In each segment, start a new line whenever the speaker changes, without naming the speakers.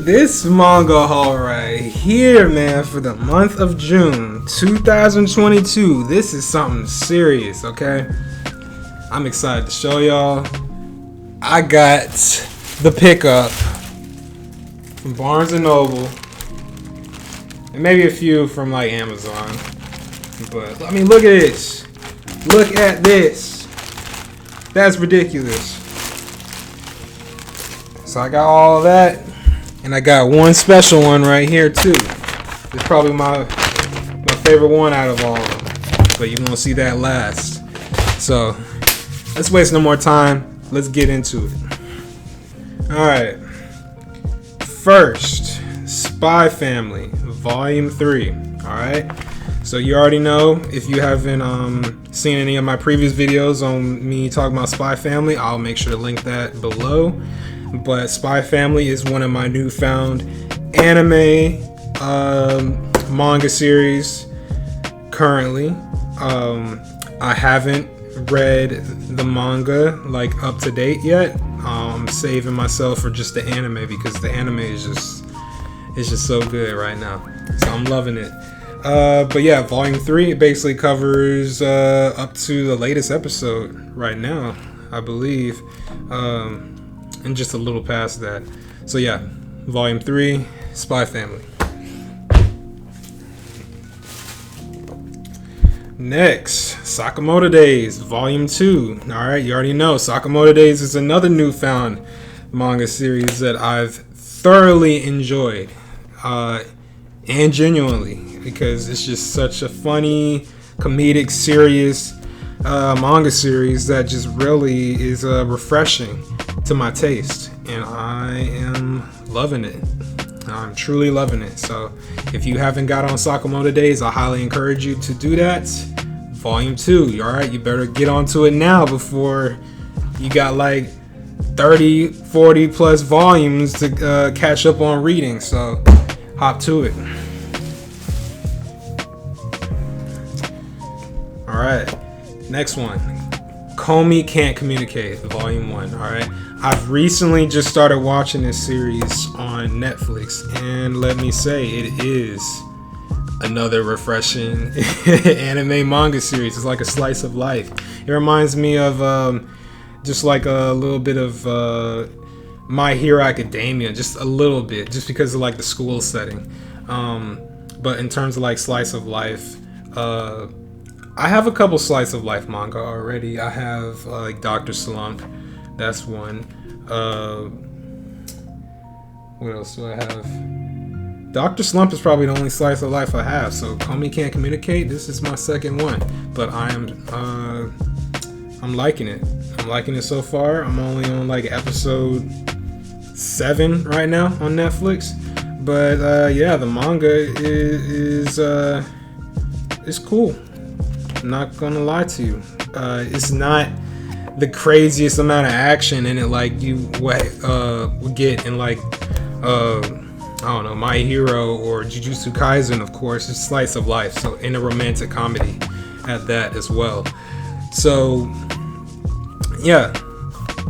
this manga haul right here, man, for the month of June 2022. This is something serious, okay? I'm excited to show y'all. I got the pickup from Barnes & Noble and maybe a few from like Amazon. But I mean, look at this. Look at this. That's ridiculous. So I got all of that, and I got one special one right here too. It's probably my favorite one out of all of them, but you're gonna see that last. So let's waste no more time. Let's get into it. All right. First, Spy Family, Volume 3. All right. So you already know, if you haven't seen any of my previous videos on me talking about Spy Family, I'll make sure to link that below. But Spy Family is one of my newfound anime manga series currently. I haven't read the manga like up to date yet. I'm saving myself for just the anime because the anime is just so good right now. So I'm loving it. But yeah, Volume 3, it basically covers up to the latest episode right now, I believe. And just a little past that. So yeah, Volume 3, Spy Family. Next, Sakamoto Days, Volume 2. Alright, you already know Sakamoto Days is another newfound manga series that I've thoroughly enjoyed. And genuinely, because it's just such a funny, comedic, serious manga series that just really is refreshing to my taste, and I am loving it. I'm truly loving it. So if you haven't got on Sakamoto Days, I highly encourage you to do that. Volume 2, all right? You better get onto it now before you got like 30, 40 plus volumes to catch up on reading. So hop to it. All right, next one. Comey Can't Communicate, Volume 1, alright? I've recently just started watching this series on Netflix, and let me say, it is another refreshing anime manga series. It's like a slice of life. It reminds me of just like a little bit of My Hero Academia, just a little bit, just because of like the school setting. But in terms of like slice of life, I have a couple slice of life manga already. I have like Dr. Slump, that's one. What else do I have? Dr. Slump is probably the only slice of life I have. So Comey Can't Communicate, this is my second one. But I'm liking it. I'm liking it so far. I'm only on like episode 7 right now on Netflix. But yeah, the manga is cool. I'm not gonna lie to you. It's not the craziest amount of action in it like you would get in like I don't know, My Hero or Jujutsu Kaisen. Of course, it's slice of life, so in a romantic comedy at that as well. So yeah,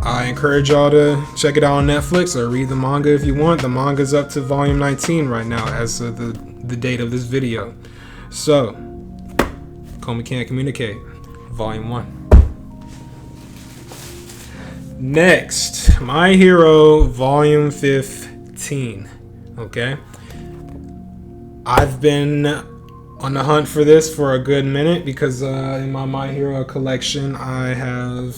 I encourage y'all to check it out on Netflix or read the manga if you want. The manga's up to volume 19 right now as of the date of this video. So Comey Can't Communicate, Volume 1. Next, My Hero, Volume 15. Okay? I've been on the hunt for this for a good minute because in my My Hero collection, I have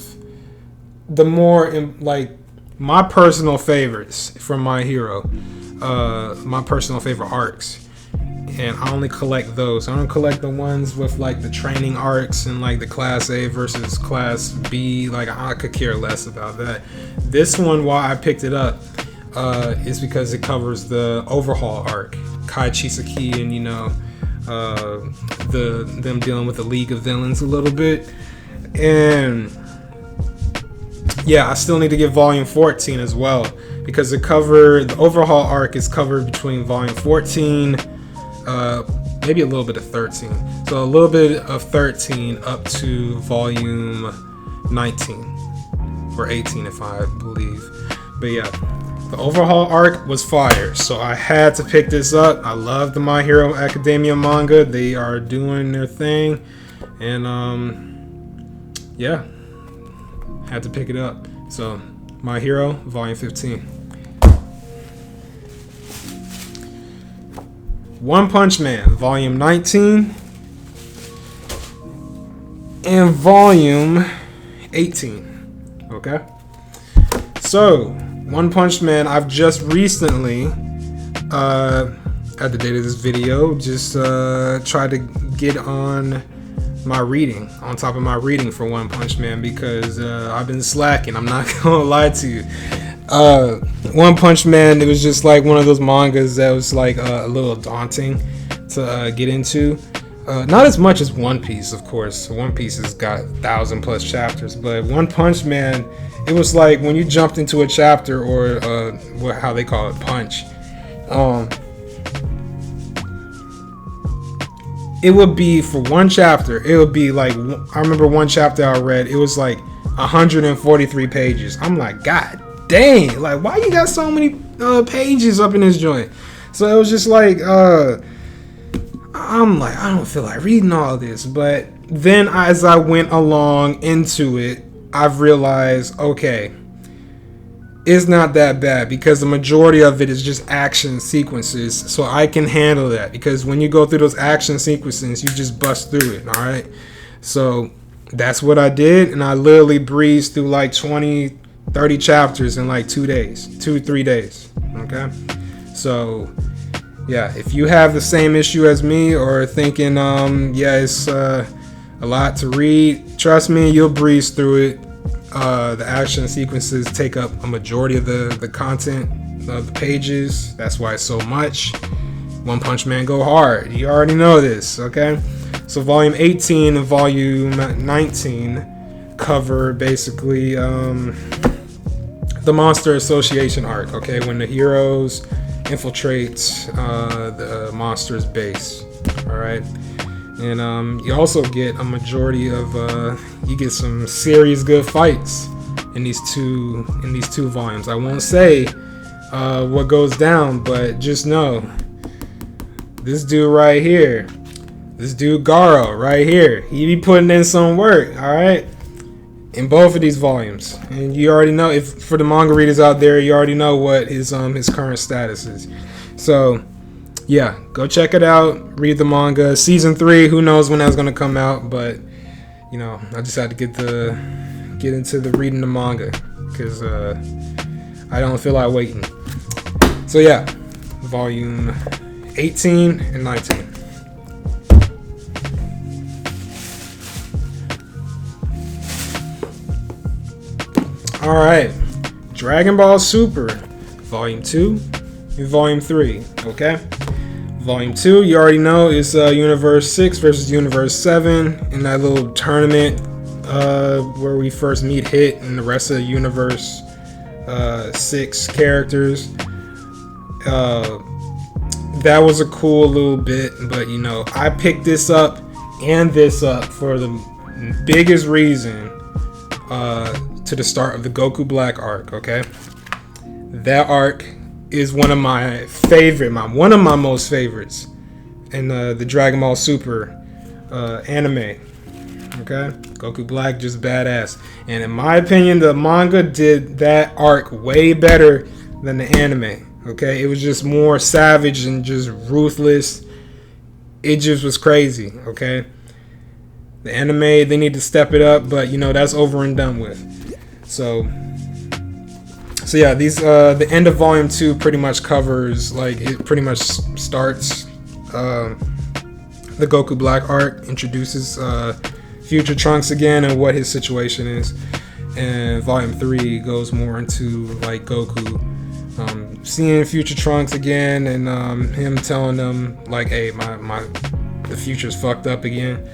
the more, like, my personal favorites from My Hero. My personal favorite arcs. And I only collect those. I don't collect the ones with like the training arcs and like the class A versus class B. Like, I could care less about that. This one, why I picked it up, is because it covers the overhaul arc, Kai Chisaki, and you know, them dealing with the League of Villains a little bit. And yeah, I still need to get volume 14 as well, because the overhaul arc is covered between volume 14, maybe a little bit of 13. So a little bit of 13 up to volume 19 or 18 if I believe. But yeah, The overhaul arc was fire, so I had to pick this up. I love the My Hero Academia manga. They are doing their thing, and yeah, had to pick it up. So My Hero Volume 15. One Punch Man Volume 19 and Volume 18. Okay, so One Punch Man, I've just recently, at the date of this video, just tried to get on my reading, on top of my reading for One Punch Man, because I've been slacking. I'm not gonna lie to you. One Punch Man, it was just like one of those mangas that was like a little daunting to get into. Not as much as One Piece, of course. One Piece has got 1,000+ chapters, but One Punch Man, it was like when you jumped into a chapter, or how they call it, punch. It would be, for one chapter, it would be like, I remember one chapter I read, it was like 143 pages. I'm like, God dang, like, why you got so many pages up in this joint? So it was just like, I'm like, I don't feel like reading all this. But then as I went along into it, I've realized, okay, it's not that bad, because the majority of it is just action sequences. So I can handle that, because when you go through those action sequences, you just bust through it. All right. So that's what I did. And I literally breezed through like 20, 30 chapters in like 3 days. Okay. So yeah, if you have the same issue as me, or thinking, yeah, it's a lot to read, trust me, you'll breeze through it. The action sequences take up a majority of the content of the pages. That's why it's so much. One Punch Man go hard. You already know this, okay? So Volume 18 and Volume 19 cover basically the Monster Association arc, okay? When the heroes infiltrate the monster's base, all right? And you also get a majority of you get some serious good fights in these two volumes. I won't say what goes down, but just know this dude right here, this dude Garo right here, he be putting in some work, all right, in both of these volumes. And you already know, if for the manga readers out there, you already know what his current status is. So yeah, go check it out. Read the manga. Season 3, who knows when that's gonna come out? But you know, I just had to get into the reading the manga, because I don't feel like waiting. So yeah, Volume 18 and 19. All right, Dragon Ball Super, Volume 2 and Volume 3. Okay. Volume 2, you already know, is Universe 6 versus Universe 7 in that little tournament where we first meet Hit and the rest of the Universe 6 characters. That was a cool little bit, but you know, I picked this up and this up for the biggest reason to the start of the Goku Black arc, okay? That arc is one of my most favorites in the Dragon Ball Super anime. Okay, Goku Black, just badass. And in my opinion, the manga did that arc way better than the anime. Okay, it was just more savage and just ruthless. It just was crazy. Okay, the anime, they need to step it up, but you know, that's over and done with. So yeah, these the end of Volume 2 pretty much covers, like, it pretty much starts the Goku Black arc, introduces Future Trunks again and what his situation is, and Volume 3 goes more into like Goku seeing Future Trunks again, and him telling them like, hey, the future's fucked up again.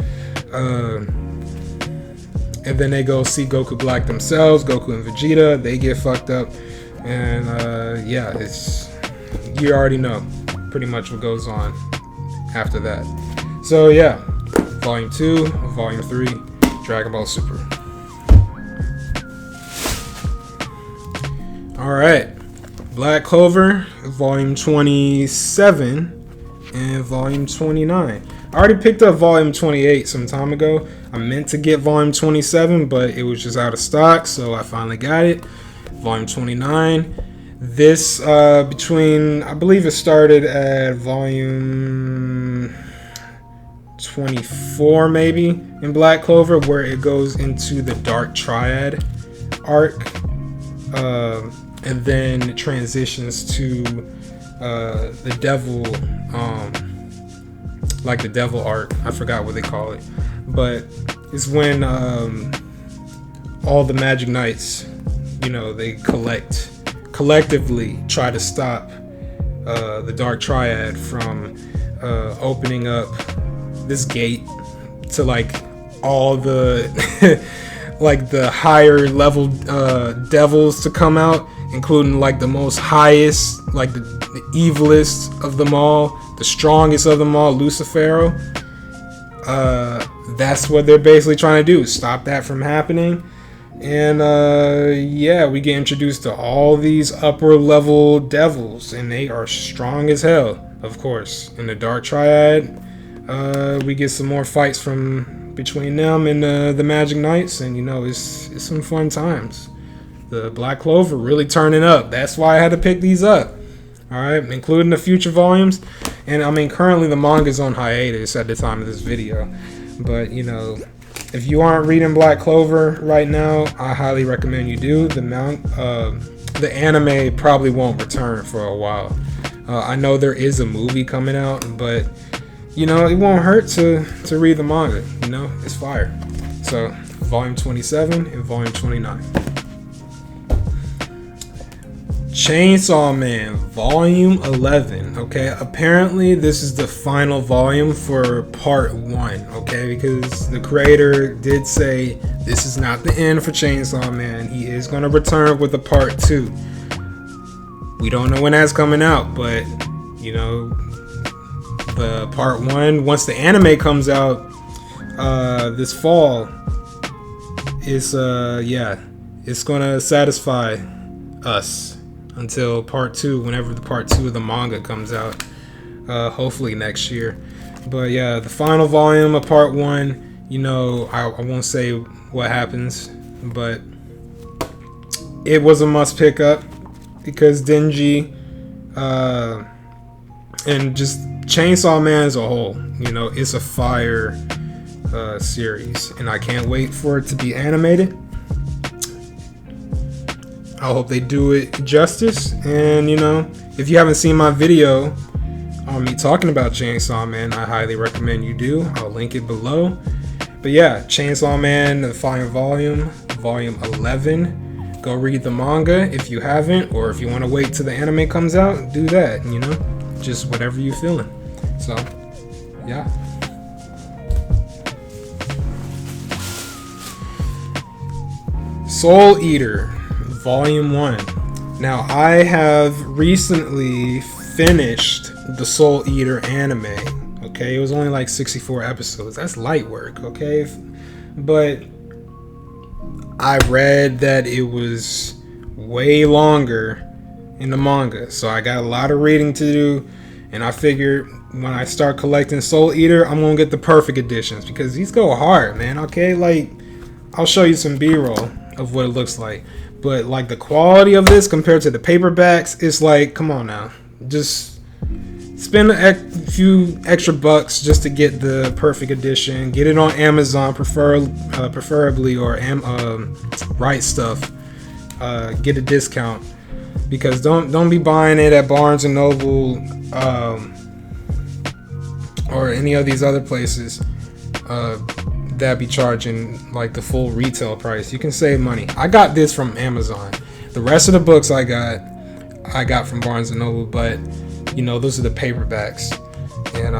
And then they go see Goku Black themselves, Goku and Vegeta, they get fucked up. And yeah, you already know pretty much what goes on after that. So yeah, Volume 2, Volume 3, Dragon Ball Super. Alright, Black Clover, volume 27 and volume 29. I already picked up volume 28 some time ago. I meant to get volume 27, but it was just out of stock, so I finally got it. Volume 29. This between, I believe it started at volume 24 maybe in Black Clover, where it goes into the Dark Triad arc, and then it transitions to the devil, like the devil arc. I forgot what they call it, but it's when all the Magic Knights, you know, they collectively try to stop the Dark Triad from opening up this gate to like all the like the higher level devils to come out, including like the most highest, like the evilest of them all, the strongest of them all, Lucifero. That's what they're basically trying to do, stop that from happening. And yeah, we get introduced to all these upper level devils, and they are strong as hell, of course. In the Dark Triad, we get some more fights from between them and the Magic Knights, and you know, it's some fun times. The Black Clover really turning up. That's why I had to pick these up. All right, including the future volumes. And I mean, currently the manga's on hiatus at the time of this video, but you know, if you aren't reading Black Clover right now, I highly recommend you do. The anime probably won't return for a while. I know there is a movie coming out, but you know, it won't hurt to read the manga. You know, it's fire. So, volume 27 and volume 29. Chainsaw Man, volume 11. Okay, apparently this is the final volume for part 1. Okay, because the creator did say this is not the end for Chainsaw Man. He is going to return with a part 2. We don't know when that's coming out, but you know, the part 1, once the anime comes out this fall, is yeah, it's gonna satisfy us until part 2, whenever the part 2 of the manga comes out, hopefully next year. But yeah, the final volume of part 1, you know, I won't say what happens, but it was a must pick up because Denji and just Chainsaw Man as a whole, you know, it's a fire series, and I can't wait for it to be animated. I hope they do it justice. And you know, if you haven't seen my video on me talking about Chainsaw Man, I highly recommend you do. I'll link it below. But yeah, Chainsaw Man, the final volume, volume 11. Go read the manga if you haven't, or if you want to wait till the anime comes out, do that, you know, just whatever you're feeling. So yeah. Soul Eater, volume 1. Now I have recently finished the Soul Eater anime. Okay, it was only like 64 episodes. That's light work, okay? But I read that it was way longer in the manga, so I got a lot of reading to do, and I figured when I start collecting Soul Eater, I'm gonna get the perfect editions, because these go hard, man. Okay, like I'll show you some B-roll of what it looks like, but like the quality of this compared to the paperbacks, it's like, come on now, just spend a few extra bucks just to get the perfect edition. Get it on Amazon, preferably, or Right Stuff. Get a discount, because don't be buying it at Barnes and Noble or any of these other places that be charging like the full retail price. You can save money. I got this from Amazon. The rest of the books I got from Barnes and Noble, but you know, those are the paperbacks. And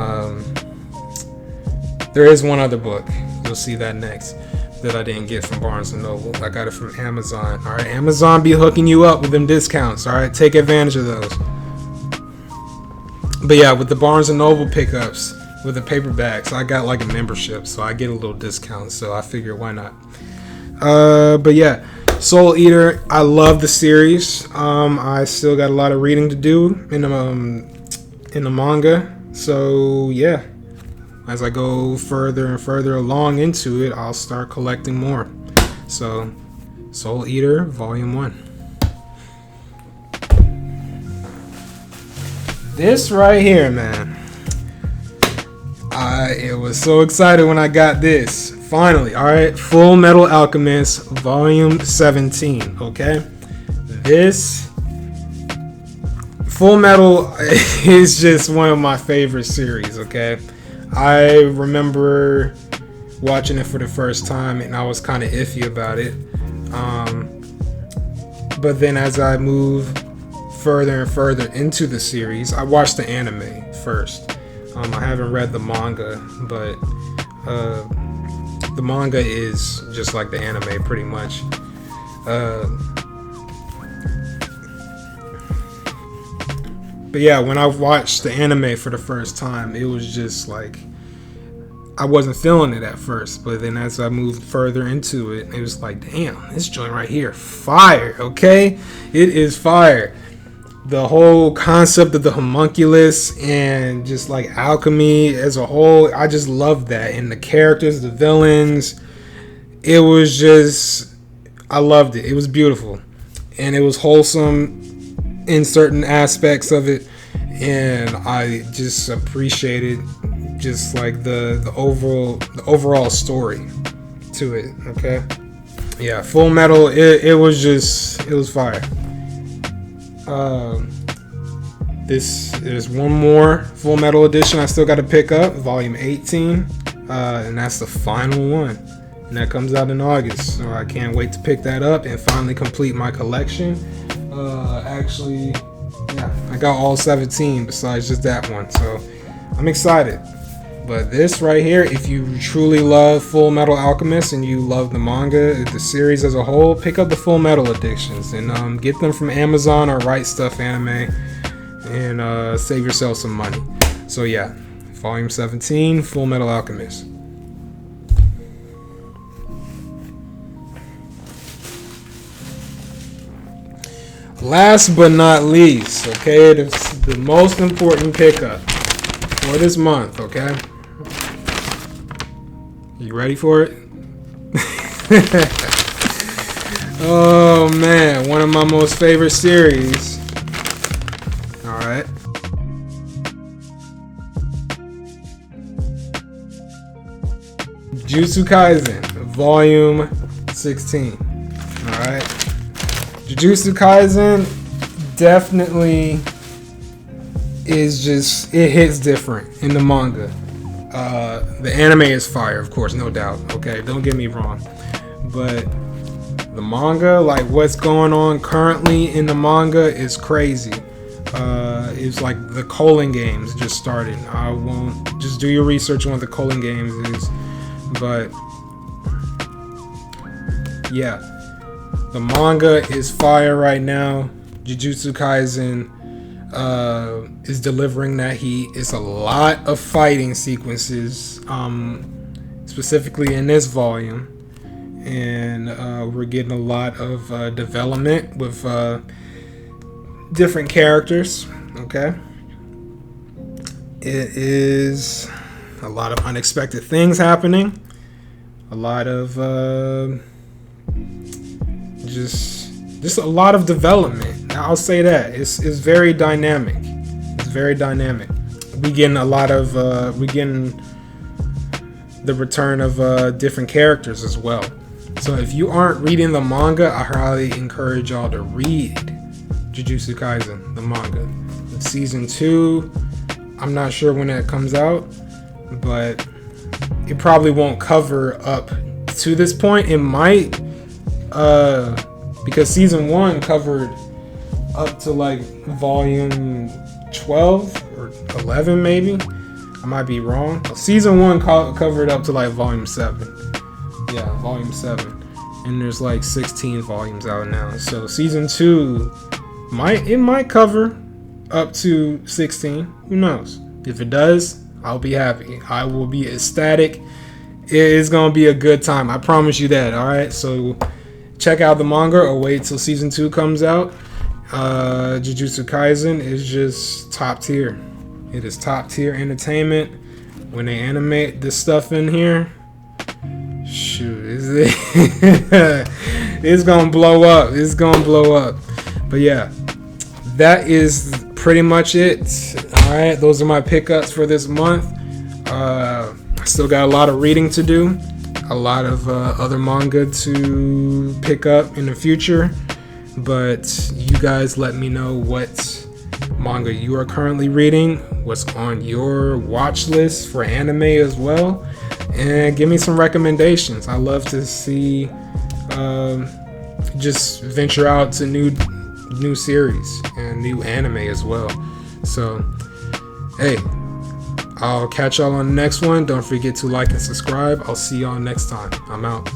there is one other book, you'll see that next, that I didn't get from Barnes and Noble. I got it from Amazon. All right, Amazon be hooking you up with them discounts. All right, take advantage of those. But yeah, with the Barnes and Noble pickups, with the paperbacks, I got like a membership, so I get a little discount. So I figured, why not? But yeah, Soul Eater, I love the series. I still got a lot of reading to do in the manga. So yeah, as I go further and further along into it, I'll start collecting more. So, Soul Eater, Volume 1. This right here, man. I was so excited when I got this. Finally, alright. Full Metal Alchemist, Volume 17. Okay? This Full Metal is just one of my favorite series, okay? I remember watching it for the first time and I was kind of iffy about it. But then as I move further and further into the series, I watched the anime first. I haven't read the manga, but the manga is just like the anime pretty much. But yeah, when I watched the anime for the first time, it was just like, I wasn't feeling it at first, but then as I moved further into it, it was like, damn, this joint right here, fire, okay? It is fire. The whole concept of the homunculus and just like alchemy as a whole, I just loved that. And the characters, the villains, it was just, I loved it. It was beautiful. And it was wholesome in certain aspects of it. And I just appreciated just like the overall story to it, okay? Yeah, Full Metal, it was fire. There's one more Full Metal edition I still got to pick up, Volume 18, and that's the final one, and that comes out in August. So I can't wait to pick that up and finally complete my collection. Actually, yeah, I got all 17 besides just that one, so I'm excited. But this right here, if you truly love Full Metal Alchemist and you love the manga, the series as a whole, pick up the Full Metal editions and get them from Amazon or Right Stuff Anime and save yourself some money. So yeah, Volume 17, Full Metal Alchemist. Last but not least, okay, it's the most important pickup for this month, okay? You ready for it? Oh man, one of my most favorite series. Alright. Jujutsu Kaisen, Volume 16. Alright. Jujutsu Kaisen definitely is just, it hits different in the manga. The anime is fire, of course, no doubt. Okay, don't get me wrong. But the manga, like what's going on currently in the manga is crazy. It's like the Colon Games just started. I won't, just do your research on what the Colon Games is. But yeah, the manga is fire right now. Jujutsu Kaisen is delivering that heat. It's a lot of fighting sequences, specifically in this volume, and we're getting a lot of development with different characters. Okay, it is a lot of unexpected things happening, a lot of just a lot of development. I'll say that it's very dynamic. It's very dynamic. We getting a lot of we getting the return of different characters as well. So if you aren't reading the manga, I highly encourage y'all to read Jujutsu Kaisen, the manga. Season 2, I'm not sure when that comes out, but it probably won't cover up to this point. It might, because season 1 covered up to like volume 12 or 11 maybe. I might be wrong. Season 1 covered up to like volume 7. Yeah, volume 7. And there's like 16 volumes out now. So season 2 might cover up to 16. Who knows? If it does, I'll be happy. I will be ecstatic. It is gonna be a good time. I promise you that. All right. So check out the manga or wait till season 2 comes out. Jujutsu Kaisen is just top tier. It is top tier entertainment. When they animate this stuff in here, shoot, it's gonna blow up. It's gonna blow up. But yeah, that is pretty much it. All right, those are my pickups for this month. I still got a lot of reading to do, a lot of other manga to pick up in the future. But you guys let me know what manga you are currently reading, what's on your watch list for anime as well, and give me some recommendations. I love to see just venture out to new series and new anime as well. So hey, I'll catch y'all on the next one. Don't forget to like and subscribe. I'll see y'all next time. I'm out.